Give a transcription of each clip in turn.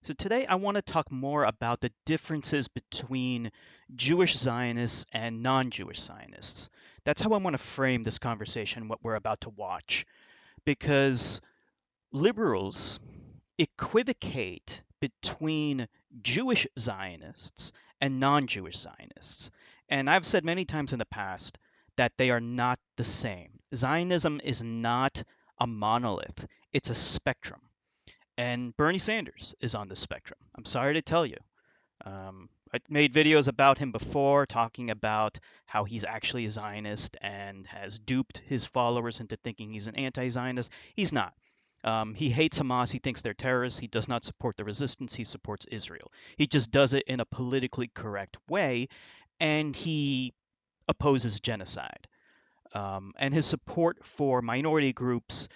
So today I want to talk more about the differences between Jewish Zionists and non-Jewish Zionists. That's how I want to frame this conversation, what we're about to watch, because liberals equivocate between Jewish Zionists and non-Jewish Zionists. And I've said many times in the past that they are not the same. Zionism is not a monolith, it's a spectrum. And Bernie Sanders is on the spectrum. I'm sorry to tell you. I made videos about him before, talking about how he's actually a Zionist and has duped his followers into thinking he's an anti Zionist. He's not. He hates Hamas. He thinks they're terrorists. He does not support the resistance. He supports Israel. He just does it in a politically correct way, and he opposes genocide. And his support for minority groups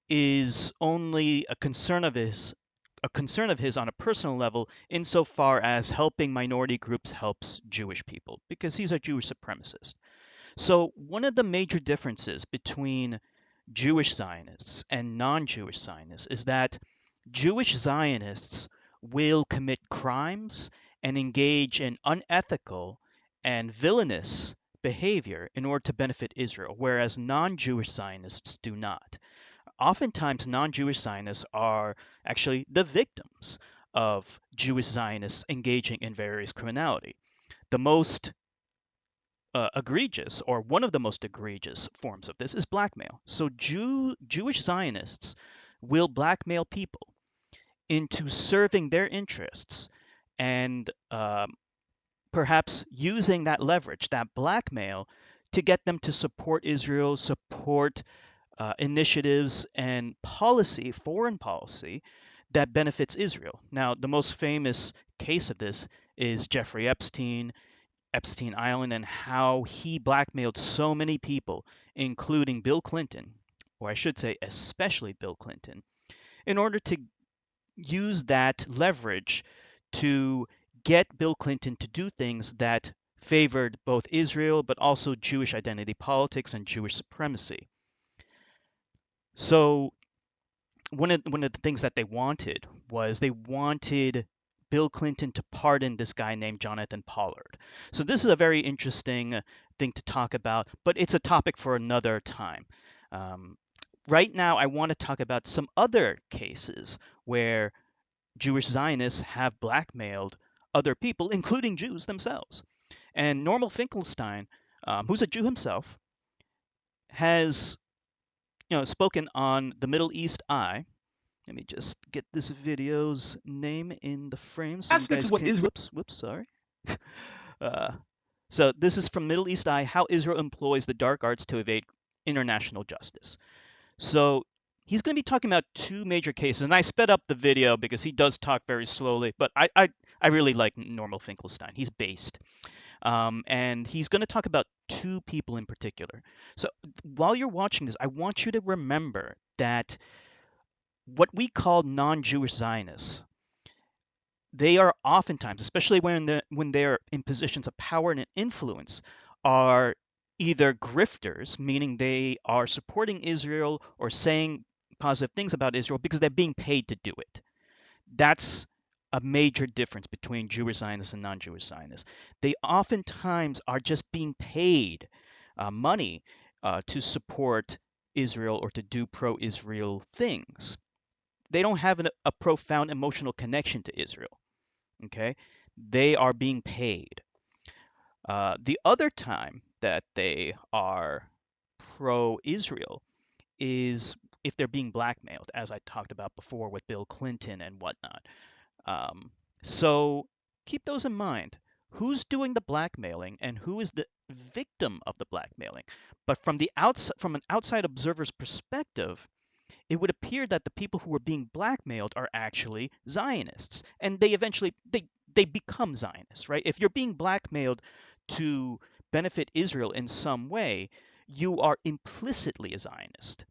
is only a concern of his on a personal level insofar as helping minority groups helps Jewish people because he's a Jewish supremacist. So one of the major differences between Jewish Zionists and non-Jewish Zionists is that Jewish Zionists will commit crimes and engage in unethical and villainous behavior in order to benefit Israel, whereas non-Jewish Zionists do not. Oftentimes non-Jewish Zionists are actually the victims of Jewish Zionists engaging in various criminality. The most egregious, or one of the most egregious forms of this, is blackmail. So Jewish Zionists will blackmail people into serving their interests and perhaps using that leverage, that blackmail, to get them to support Israel, support initiatives and policy, foreign policy, that benefits Israel. Now, the most famous case of this is Jeffrey Epstein, Epstein Island, and how he blackmailed so many people, including Bill Clinton, or I should say, especially Bill Clinton, in order to use that leverage to get Bill Clinton to do things that favored both Israel but also Jewish identity politics and Jewish supremacy. So one of the things that they wanted was they wanted Bill Clinton to pardon this guy named Jonathan Pollard. So this is a very interesting thing to talk about, but it's a topic for another time. Um, right now, I want to talk about some other cases where Jewish Zionists have blackmailed other people, including Jews themselves. And Norman Finkelstein, who's a Jew himself, has spoken on the Middle East Eye. Let me just get this video's name in the frame so you Aspects guys of what can. Israel Whoops, sorry. uh, so this is from Middle East Eye: How Israel Employs the Dark Arts to Evade International Justice. So he's going to be talking about two major cases, and I sped up the video because he does talk very slowly. But I really like Norman Finkelstein. He's based, and he's going to talk about two people in particular. So while you're watching this, I want you to remember that what we call non-Jewish Zionists, they are oftentimes, especially when they're in positions of power and influence, are either grifters, meaning they are supporting Israel or saying positive things about Israel because they're being paid to do it. That's a major difference between Jewish Zionists and non-Jewish Zionists. They oftentimes are just being paid money to support Israel or to do pro-Israel things. They don't have a profound emotional connection to Israel. Okay, they are being paid. The other time that they are pro-Israel is if they're being blackmailed, as I talked about before with Bill Clinton and whatnot. Um, so keep those in mind. Who's doing the blackmailing and who is the victim of the blackmailing? But from an outside observer's perspective, it would appear that the people who are being blackmailed are actually Zionists, and they become Zionists, right? If you're being blackmailed to benefit Israel in some way, you are implicitly a Zionist,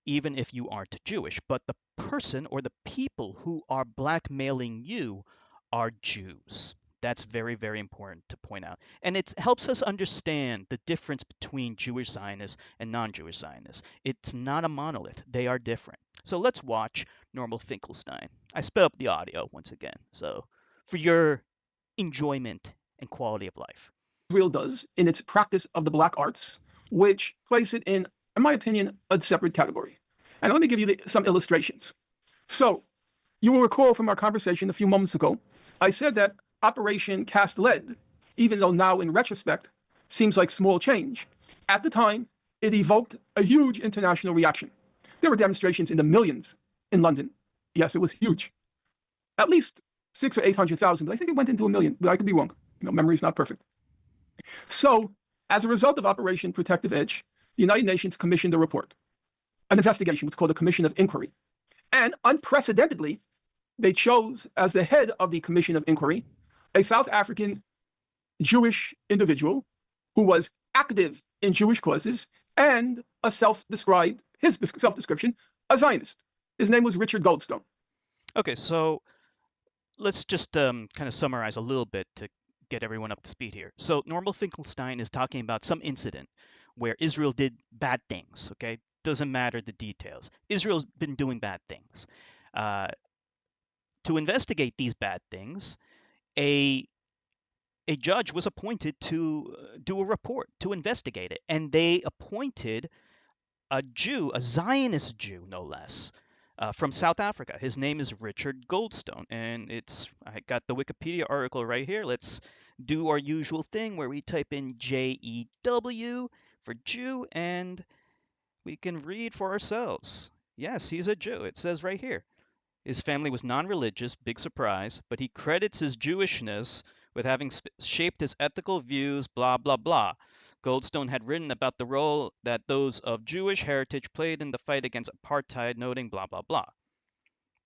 even if you aren't Jewish. But the person or the people who are blackmailing you are Jews. That's very, very important to point out. And it helps us understand the difference between Jewish Zionists and non Jewish Zionists. It's not a monolith, they are different. So let's watch Normal Finkelstein. I sped up the audio once again, so for your enjoyment and quality of life. Israel does in its practice of the black arts, which place it in my opinion, a separate category. And let me give you some illustrations. So, you will recall from our conversation a few moments ago, I said that Operation Cast Lead, even though now in retrospect seems like small change, at the time it evoked a huge international reaction. There were demonstrations in the millions in London. Yes, it was huge. At least 600,000 or 800,000, but I think it went into a million, but I could be wrong. Memory is not perfect. So, as a result of Operation Protective Edge, the United Nations commissioned a report, an investigation, what's called a Commission of Inquiry. And unprecedentedly, they chose as the head of the Commission of Inquiry a South African Jewish individual who was active in Jewish causes and a self-described, his self-description, a Zionist. His name was Richard Goldstone. Okay, so let's just kind of summarize a little bit to get everyone up to speed here. So Normal Finkelstein is talking about some incident where Israel did bad things, okay? Doesn't matter the details. Israel's been doing bad things. To investigate these bad things, a judge was appointed to do a report, to investigate it. And they appointed a Jew, a Zionist Jew, no less, from South Africa. His name is Richard Goldstone, and I got the Wikipedia article right here. Let's do our usual thing where we type in JEW for Jew, and we can read for ourselves. Yes, he's a Jew. It says right here. His family was non-religious, big surprise, but he credits his Jewishness with having shaped his ethical views, blah, blah, blah. Goldstone had written about the role that those of Jewish heritage played in the fight against apartheid, noting blah, blah, blah.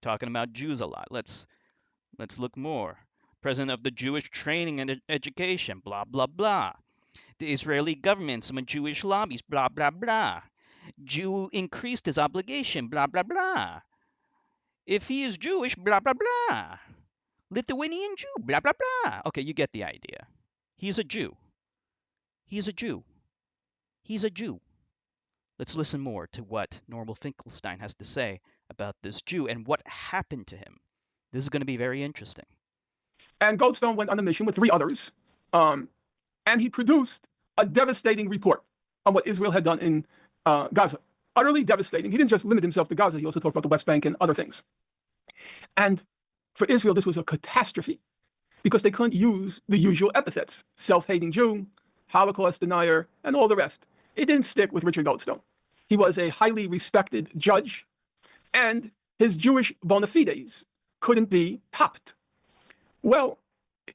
Talking about Jews a lot. Let's look more. President of the Jewish Training and Education, blah, blah, blah. The Israeli government, some Jewish lobbies, blah, blah, blah. Jew increased his obligation, blah, blah, blah. If he is Jewish, blah, blah, blah. Lithuanian Jew, blah, blah, blah. Okay, you get the idea. He's a Jew. He's a Jew. He's a Jew. Let's listen more to what Normal Finkelstein has to say about this Jew and what happened to him. This is going to be very interesting. And Goldstone went on a mission with 3 others, and he produced a devastating report on what Israel had done in Gaza. Utterly devastating. He didn't just limit himself to Gaza, he also talked about the West Bank and other things. And for Israel, this was a catastrophe because they couldn't use the usual epithets, self-hating Jew, Holocaust denier, and all the rest. It didn't stick with Richard Goldstone. He was a highly respected judge, and his Jewish bona fides couldn't be topped. Well,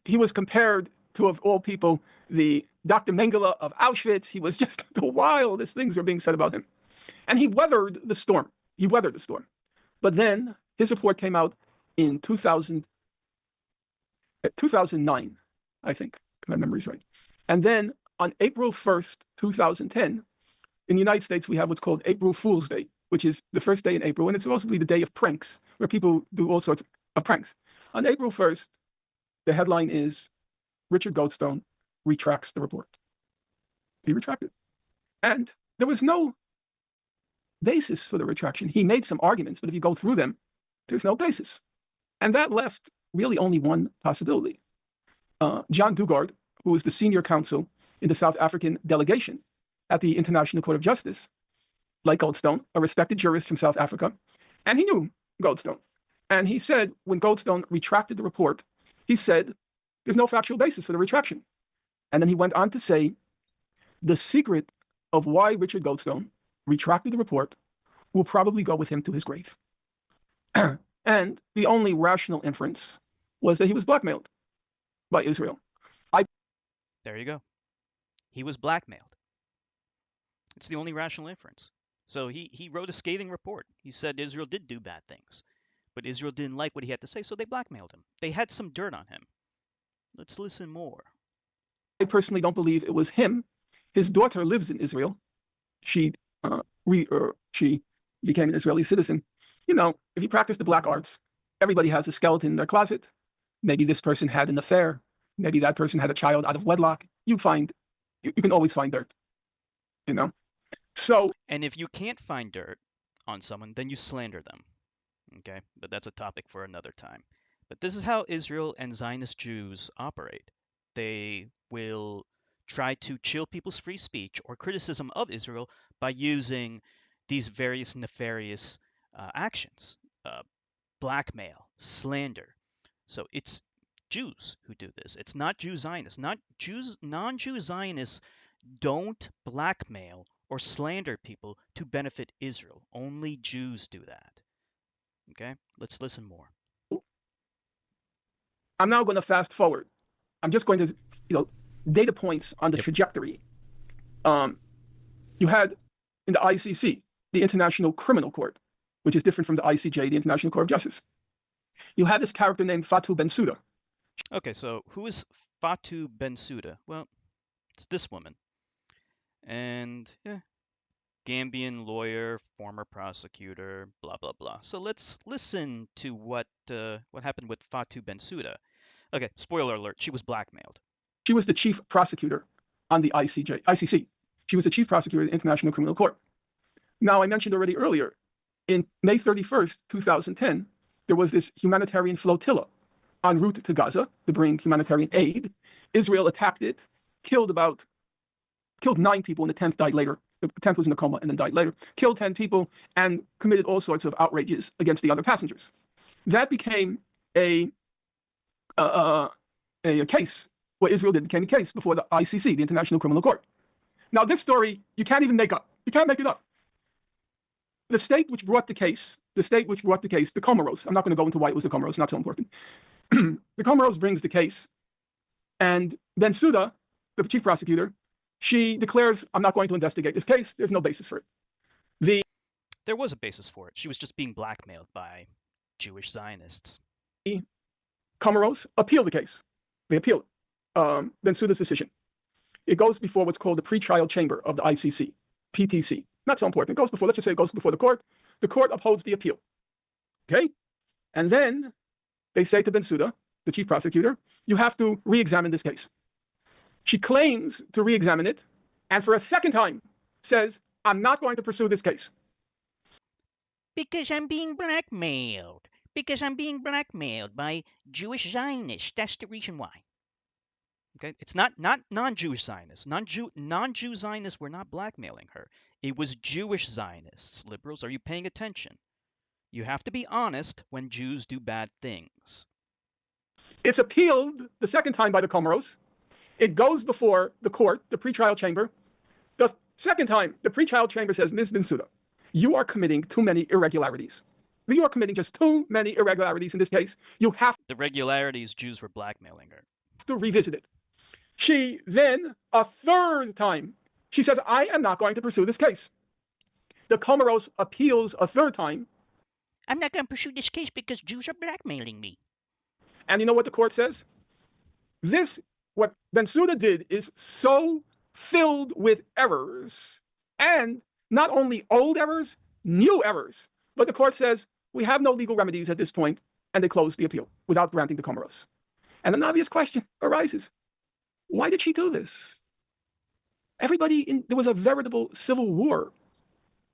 he was compared to, of all people, the Dr. Mengele of Auschwitz. He was just the wildest things were being said about him. And he weathered the storm. He weathered the storm. But then his report came out in 2009, I think, if my memory's right. And then on April 1st, 2010, in the United States, we have what's called April Fool's Day, which is the first day in April, and it's supposedly the day of pranks, where people do all sorts of pranks. On April 1st, the headline is, Richard Goldstone retracts the report. He retracted. And there was no basis for the retraction. He made some arguments, but if you go through them, there's no basis. And that left really only one possibility. John Dugard, who was the senior counsel in the South African delegation at the International Court of Justice, like Goldstone, a respected jurist from South Africa, and he knew Goldstone. And he said, when Goldstone retracted the report, he said, there's no factual basis for the retraction. And then he went on to say, the secret of why Richard Goldstone retracted the report will probably go with him to his grave. And the only rational inference was that he was blackmailed by Israel. There you go. He was blackmailed. It's the only rational inference. So he wrote a scathing report. He said Israel did do bad things, but Israel didn't like what he had to say, so they blackmailed him. They had some dirt on him. Let's listen more. I personally don't believe it was him. His daughter lives in Israel. She became an Israeli citizen. You know, if you practice the black arts, everybody has a skeleton in their closet. Maybe this person had an affair. Maybe that person had a child out of wedlock. You can always find dirt, you know? So. And if you can't find dirt on someone, then you slander them. Okay, but that's a topic for another time. But this is how Israel and Zionist Jews operate. They will try to chill people's free speech or criticism of Israel by using these various nefarious actions, uh, blackmail, slander. So it's Jews who do this. It's not Jew Zionists. Not Jews, non-Jew Zionists don't blackmail or slander people to benefit Israel. Only Jews do that. Okay, let's listen more. I'm now going to fast forward. I'm just going to, data points on the Yep. trajectory. You had in the ICC, the International Criminal Court, which is different from the ICJ, the International Court of Justice. You had this character named Fatou Bensouda. Okay, so who is Fatou Bensouda? Well, it's this woman. And yeah, Gambian lawyer, former prosecutor, blah blah blah. So let's listen to what happened with Fatou Bensouda. Okay, spoiler alert: she was blackmailed. She was the chief prosecutor on the ICC. She was the chief prosecutor of the International Criminal Court. Now, I mentioned already earlier, in May 31st, 2010, there was this humanitarian flotilla en route to Gaza to bring humanitarian aid. Israel attacked it, killed 9 people, and the 10th died later. The 10th was in a coma and then died later. Killed 10 people and committed all sorts of outrages against the other passengers. That became a case. What Israel did became a case before the ICC, the International Criminal Court. Now, this story you can't even make up. You can't make it up. The state which brought the case, the Comoros. I'm not going to go into why it was the Comoros. Not so important. The Comoros brings the case, and Bensouda, the chief prosecutor, she declares, "I'm not going to investigate this case. There's no basis for it." There was a basis for it. She was just being blackmailed by Jewish Zionists. Comoros appeal the case. They appeal it. Bensouda's decision. It goes before what's called the pretrial chamber of the ICC, PTC. Not so important. It goes before, let's just say it goes before the court. The court upholds the appeal. Okay? And then they say to Bensouda, the chief prosecutor, you have to re-examine this case. She claims to re-examine it, and for a second time says, I'm not going to pursue this case. Because I'm being blackmailed. Because I'm being blackmailed by Jewish Zionists. That's the reason why. Okay, it's not non-Jewish Zionists. Non-Jew Zionists were not blackmailing her. It was Jewish Zionists. Liberals, are you paying attention? You have to be honest when Jews do bad things. It's appealed the second time by the Comoros. It goes before the court, the pretrial chamber. The second time, the pretrial chamber says, Ms. Bensouda, you are committing too many irregularities. You are committing just too many irregularities in this case. You have The regularities, Jews were blackmailing her. to revisit it. She then, a third time, she says, I am not going to pursue this case. The Comoros appeals a third time. I'm not going to pursue this case because Jews are blackmailing me. And you know what the court says? What Bensouda did is so filled with errors, and not only old errors, new errors. But the court says, we have no legal remedies at this point, and they close the appeal without granting the Comoros. And an obvious question arises. Why did she do this? There was a veritable civil war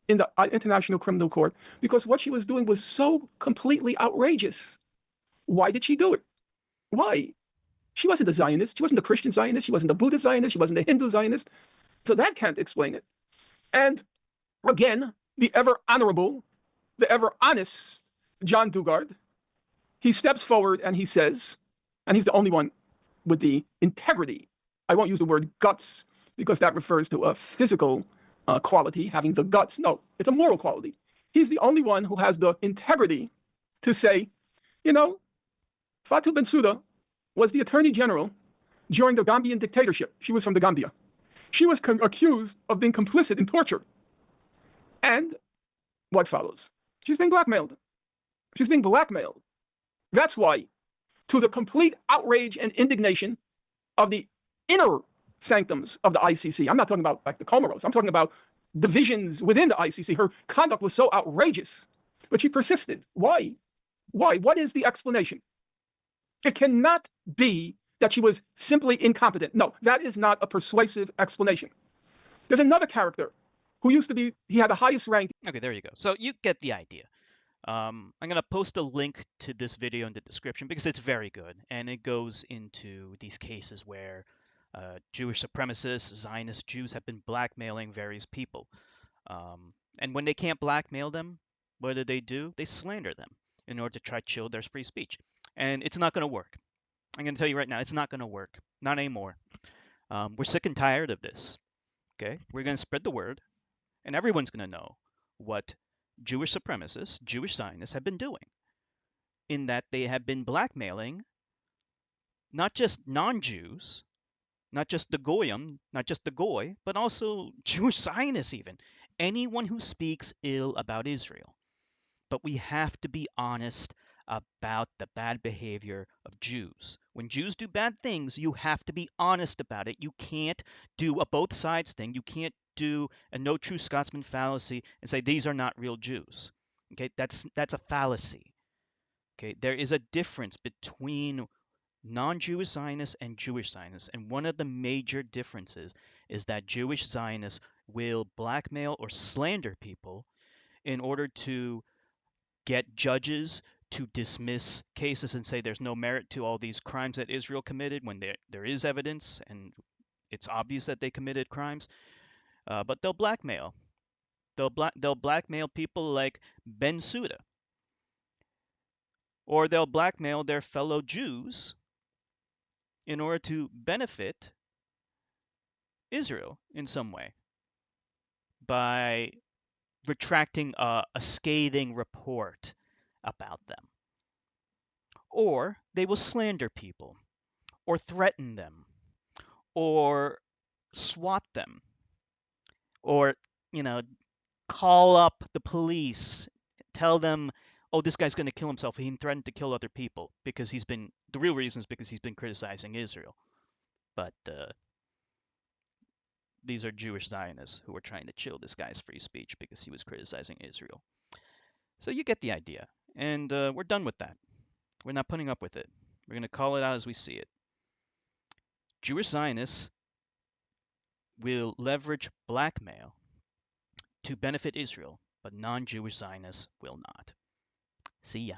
in the International Criminal Court because what she was doing was so completely outrageous. Why did she do it? Why? She wasn't a Zionist. She wasn't a Christian Zionist. She wasn't a Buddhist Zionist. She wasn't a Hindu Zionist. So that can't explain it. And again, the ever honorable, the ever honest John Dugard, he steps forward and he says, and he's the only one with the integrity. I won't use the word guts because that refers to a physical quality, having the guts. No, it's a moral quality. He's the only one who has the integrity to say, Fatou Bensouda was the attorney general during the Gambian dictatorship. She was from the Gambia. She was accused of being complicit in torture. And what follows? She's being blackmailed. She's being blackmailed. That's why, to the complete outrage and indignation of the inner sanctums of the ICC, I'm not talking about like the Comoros, I'm talking about divisions within the ICC. Her conduct was so outrageous, but she persisted. Why? Why? What is the explanation? It cannot be that she was simply incompetent. No, that is not a persuasive explanation. There's another character who he had the highest rank. Okay, there you go. So you get the idea. I'm going to post a link to this video in the description because it's very good and it goes into these cases where Jewish supremacists, Zionist Jews have been blackmailing various people. And when they can't blackmail them, what do? They slander them in order to try to chill their free speech. And it's not going to work. I'm going to tell you right now, it's not going to work. Not anymore. We're sick and tired of this. Okay? We're going to spread the word, and everyone's going to know what Jewish supremacists, Jewish Zionists have been doing, in that they have been blackmailing not just non Jews, not just the Goyim, not just the Goy, but also Jewish Zionists, even. Anyone who speaks ill about Israel. But we have to be honest about the bad behavior of Jews. When Jews do bad things, you have to be honest about it. You can't do a both sides thing. You can't do a no true Scotsman fallacy and say these are not real Jews. Okay, that's a fallacy. Okay, there is a difference between non-Jewish Zionists and Jewish Zionists, and one of the major differences is that Jewish Zionists will blackmail or slander people in order to get judges to dismiss cases and say there's no merit to all these crimes that Israel committed when there is evidence and it's obvious that they committed crimes. But they'll blackmail. They'll blackmail people like Bensouda, or they'll blackmail their fellow Jews in order to benefit Israel in some way by retracting a scathing report about them. Or they will slander people, or threaten them, or swat them, or you know call up the police, tell them, oh, this guy's going to kill himself. He threatened to kill other people because he's been the real reason is because he's been criticizing Israel. But these are Jewish Zionists who are trying to chill this guy's free speech because he was criticizing Israel. So you get the idea, and we're done with that. We're not putting up with it. We're going to call it out as we see it. Jewish Zionists will leverage blackmail to benefit Israel, but non Jewish Zionists will not. See ya.